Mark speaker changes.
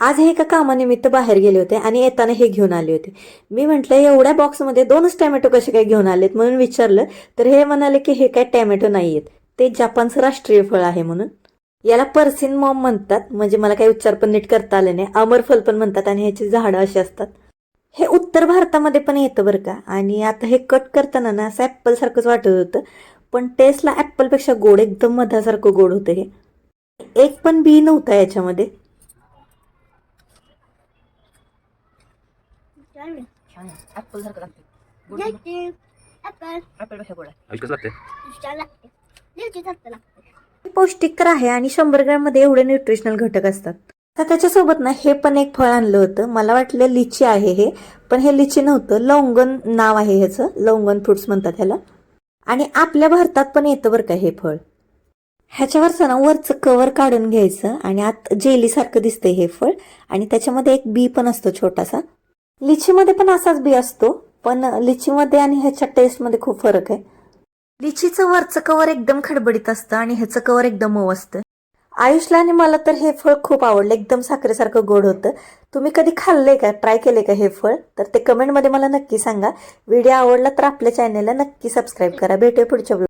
Speaker 1: आज हे एका कामानिमित्त बाहेर गेले होते आणि येताना हे घेऊन आले होते. मी म्हटलं एवढ्या बॉक्समध्ये 2च टॅमॅटो कसे काय घेऊन आलेत म्हणून विचारलं, तर हे म्हणाले की हे काय टॅमॅटो नाहीयेत, ते जपानचं राष्ट्रीय फळ आहे म्हणून. याला पर्सिन मॉम म्हणतात, म्हणजे मला काही उच्चार पण नीट करता आले नाही. अमरफल पण म्हणतात आणि ह्याची झाडं अशी असतात. हे उत्तर भारतामध्ये पण येतं बरं का. आणि आता हे कट करताना ना असं ऍपल सारखंच वाटत होतं, पण टेस्टला ऍपल पेक्षा गोड, एकदम मधासारखं गोड होतं हे. एक पण बी नव्हता याच्यामध्ये.
Speaker 2: छान ऍपल सारखं लागते. गोड ऍपल पेक्षा गोड आहे.
Speaker 3: कसं लागते?
Speaker 1: पौष्टिक तर आहे आणि 100 ग्रॅम मध्ये एवढे न्यूट्रिशनल घटक असतात. तर त्याच्यासोबत ना हे पण एक फळ आणलं होतं. मला वाटलं लिची आहे हे, पण हे लिची नव्हतं. लवंगन नाव आहे ह्याचं, लवंगन फ्रुट्स म्हणतात ह्याला. आणि आपल्या भारतात पण येतं बरं का हे फळ. ह्याच्यावरचं ना वरचं कवर काढून घ्यायचं आणि आत जेली सारखं दिसतंय हे फळ. आणि त्याच्यामध्ये एक बी पण असतो छोटासा. लिचीमध्ये पण असाच बी असतो, पण लिचीमध्ये आणि ह्याच्या टेस्टमध्ये खूप फरक आहे. लिचीचं वरचं कवर एकदम खडबडीत असतं आणि ह्याचं कवर एकदम मऊ असतं. आयुषला आणि मला तर हे फळ खूप आवडलं, एकदम साखरेसारखं गोड होतं. तुम्ही कधी खाल्लंय का, ट्राय केलंय का हे फळ? तर ते कमेंटमध्ये मला नक्की सांगा. व्हिडिओ आवडला तर आपल्या चॅनलला नक्की सबस्क्राईब करा. भेटूया पुढच्या